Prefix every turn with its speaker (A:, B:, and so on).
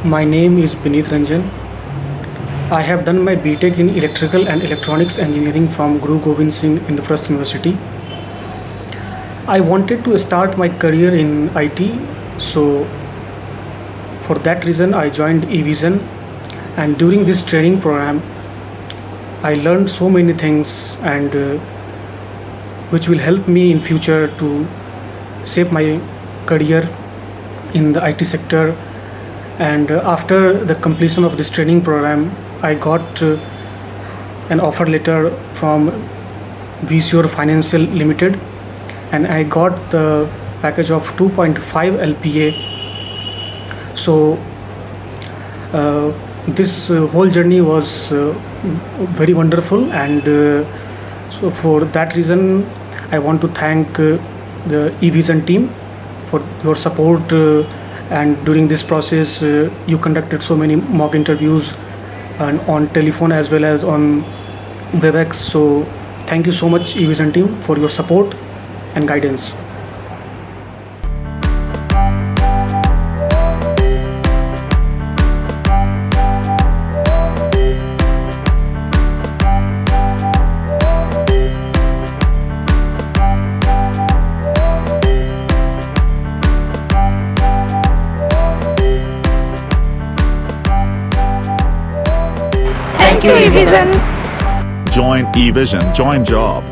A: My name is Binit Ranjan. I have done my B.tech in Electrical and Electronics Engineering from Guru Gobind Singh Indraprasth University. I wanted to start my career in IT, so for that reason I joined Evision, and during this training program I learned so many things and which will help me in future to shape my career in the IT sector. And after the completion of this training program I got an offer letter from Vsure Financial Ltd, and I got the package of 2.5 LPA. So this whole journey was very wonderful, and so for that reason I want to thank the eVision team for your support, and during this process you conducted so many mock interviews and on telephone as well as on Webex. So thank you so much eVision team for your support and guidance.
B: Thank you, eVision.
C: Join eVision, join job.